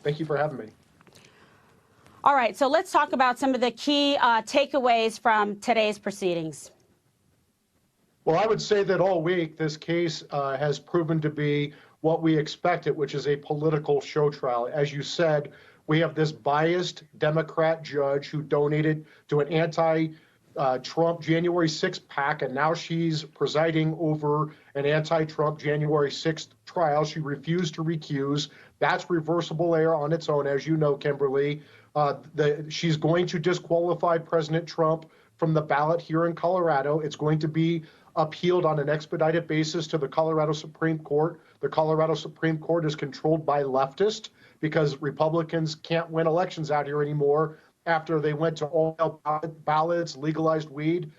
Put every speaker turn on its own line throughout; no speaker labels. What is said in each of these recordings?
Thank you for having me.
All right, so let's talk about some of the key takeaways from today's proceedings.
Well, I would say that all week this case has proven to be what we expected, which is a political show trial. As you said, we have this biased Democrat judge who donated to an anti-Trump January 6th PAC, and now she's presiding over an anti-Trump January 6th trial. She refused to recuse. That's reversible error on its own, as you know, Kimberly. She's going to disqualify President Trump from the ballot here in Colorado. It's going to be appealed on an expedited basis to the Colorado Supreme Court. The Colorado Supreme Court is controlled by leftists because Republicans can't win elections out here anymore after they went to all ballots, legalized weed,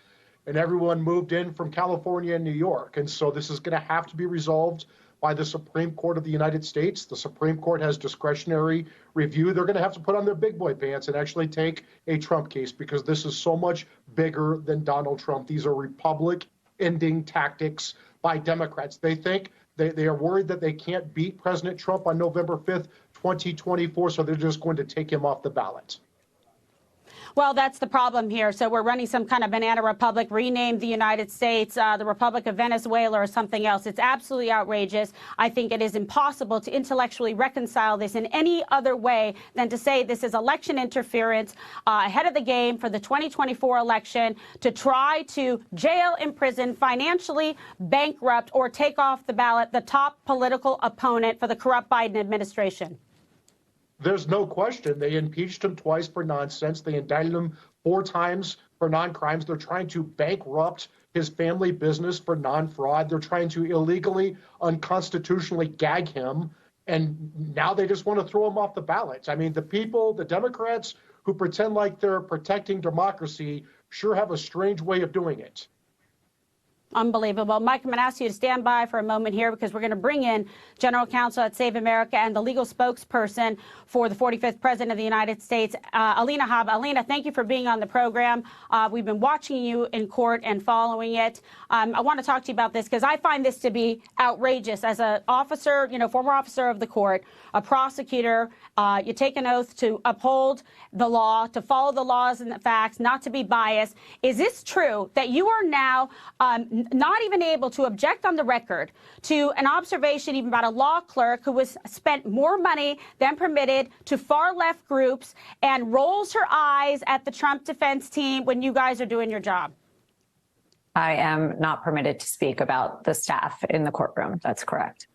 and everyone moved in from California and New York. And so this is going to have to be resolved by the Supreme Court of the United States. The Supreme Court has discretionary review. They're going to have to put on their big boy pants and actually take a Trump case because this is so much bigger than Donald Trump. These are Republic-ending tactics by Democrats. They think they are worried that they can't beat President Trump on November 5th, 2024, so they're just going to take him off the ballot.
Well, that's the problem here. So we're running some kind of banana republic, renamed the United States, the Republic of Venezuela or something else. It's absolutely outrageous. I think it is impossible to intellectually reconcile this in any other way than to say this is election interference ahead of the game for the 2024 election to try to jail, imprison, financially bankrupt or take off the ballot the top political opponent for the corrupt Biden administration.
There's no question. They impeached him twice for nonsense. They indicted him 4 times for non-crimes. They're trying to bankrupt his family business for non-fraud. They're trying to illegally, unconstitutionally gag him. And now they just want to throw him off the ballot. I mean, the people, the Democrats who pretend like they're protecting democracy sure have a strange way of doing it.
Unbelievable. Mike, I'm going to ask you to stand by for a moment here because we're going to bring in General Counsel at Save America and the legal spokesperson for the 45th President of the United States, Alina Habba. Alina, thank you for being on the program. We've been watching you in court and following it. I want to talk to you about this because I find this to be outrageous. As an officer, former officer of the court, a prosecutor, you take an oath to uphold the law, to follow the laws and the facts, not to be biased. Is this true that you are now not even able to object on the record to an observation even about a law clerk who was spent more money than permitted to far left groups and rolls her eyes at the Trump defense team when you guys are doing your job?
I am not permitted to speak about the staff in the courtroom. That's correct.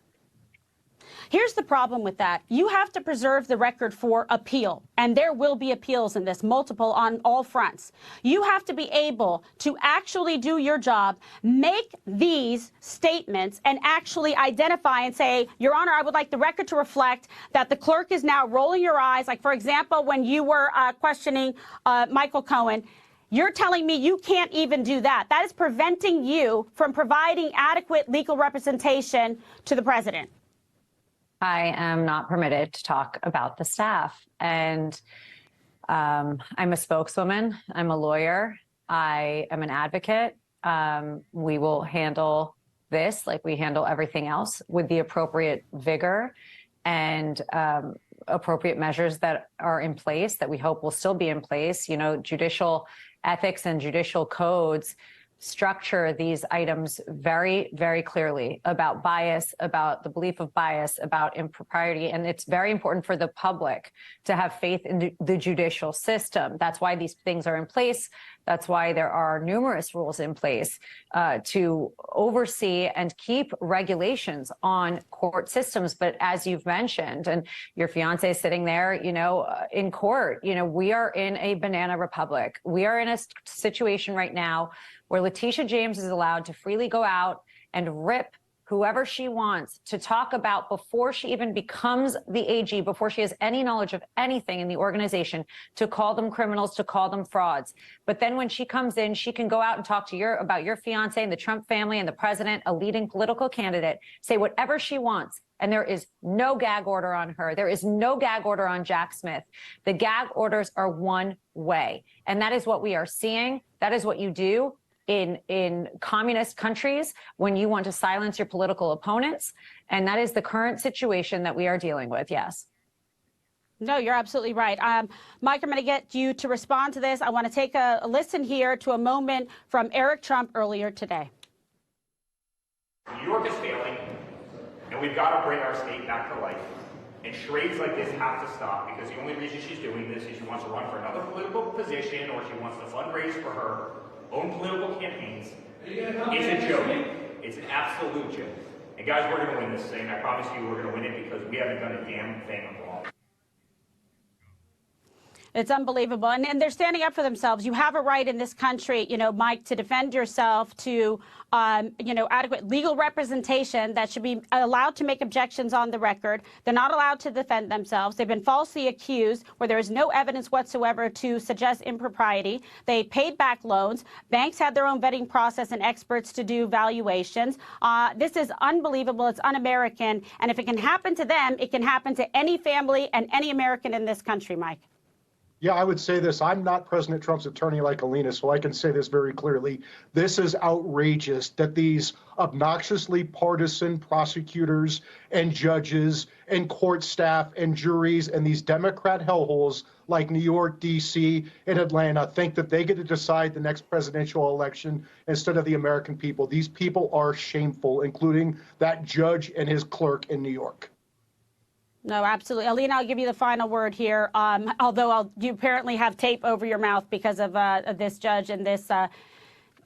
Here's the problem with that. You have to preserve the record for appeal, and there will be appeals in this, multiple on all fronts. You have to be able to actually do your job, make these statements, and actually identify and say, Your Honor, I would like the record to reflect that the clerk is now rolling your eyes. Like, for example, when you were questioning Michael Cohen, you're telling me you can't even do that. That is preventing you from providing adequate legal representation to the president.
I am not permitted to talk about the staff. And I'm a spokeswoman. I'm a lawyer. I am an advocate. We will handle this like we handle everything else with the appropriate vigor and appropriate measures that are in place that we hope will still be in place. Judicial ethics and judicial codes structure these items very, very clearly about bias, about the belief of bias, about impropriety. And it's very important for the public to have faith in the judicial system. That's why these things are in place. That's why there are numerous rules in place to oversee and keep regulations on court systems. But as you've mentioned, and your fiance is sitting there, in court, we are in a banana republic. We are in a situation right now where Letitia James is allowed to freely go out and rip whoever she wants to talk about before she even becomes the AG, before she has any knowledge of anything in the organization, to call them criminals, to call them frauds. But then when she comes in, she can go out and talk to about your fiance and the Trump family and the president, a leading political candidate, say whatever she wants. And there is no gag order on her. There is no gag order on Jack Smith. The gag orders are one way. And that is what we are seeing. That is what you do in communist countries when you want to silence your political opponents. And that is the current situation that we are dealing with. Yes.
No, you're absolutely right. Mike, I'm going to get you to respond to this. I want to take a listen here to a moment from Eric Trump earlier today.
New York is failing, and we've got to bring our state back to life. And charades like this have to stop, because the only reason she's doing this is she wants to run for another political position, or she wants to fundraise for her own political campaigns. It's a joke. It's an absolute joke. And guys, we're going to win this thing. I promise you we're going to win it, because we haven't done a damn thing wrong.
It's unbelievable. And they're standing up for themselves. You have a right in this country, Mike, to defend yourself, to, adequate legal representation that should be allowed to make objections on the record. They're not allowed to defend themselves. They've been falsely accused where there is no evidence whatsoever to suggest impropriety. They paid back loans. Banks had their own vetting process and experts to do valuations. This is unbelievable. It's un-American. And if it can happen to them, it can happen to any family and any American in this country, Mike.
Yeah, I would say this. I'm not President Trump's attorney like Alina, so I can say this very clearly. This is outrageous that these obnoxiously partisan prosecutors and judges and court staff and juries and these Democrat hellholes like New York, D.C., and Atlanta think that they get to decide the next presidential election instead of the American people. These people are shameful, including that judge and his clerk in New York.
No, absolutely. Alina, I'll give you the final word here. Although you apparently have tape over your mouth because of this judge and this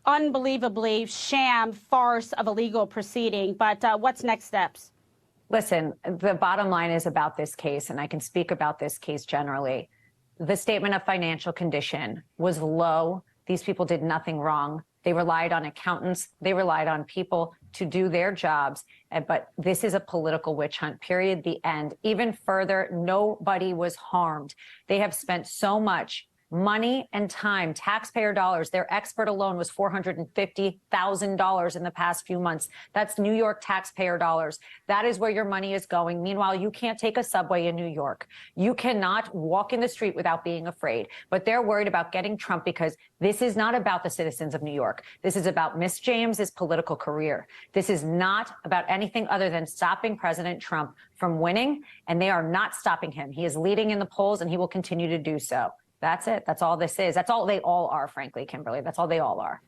unbelievably sham farce of a legal proceeding. But what's next steps?
Listen, the bottom line is about this case, and I can speak about this case generally. The statement of financial condition was low. These people did nothing wrong. They relied on accountants. They relied on people to do their jobs. But this is a political witch hunt, period, the end. Even further, nobody was harmed. They have spent so much money and time, taxpayer dollars. Their expert alone was $450,000 in the past few months. That's New York taxpayer dollars. That is where your money is going. Meanwhile, you can't take a subway in New York. You cannot walk in the street without being afraid. But they're worried about getting Trump because this is not about the citizens of New York. This is about Miss James's political career. This is not about anything other than stopping President Trump from winning, and they are not stopping him. He is leading in the polls, and he will continue to do so. That's it. That's all this is. That's all they all are, frankly, Kimberly. That's all they all are.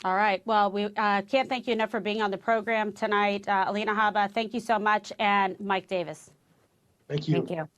All right. Well, we can't thank you enough for being on the program tonight. Alina Habba, thank you so much. And Mike Davis.
Thank you.
Thank you.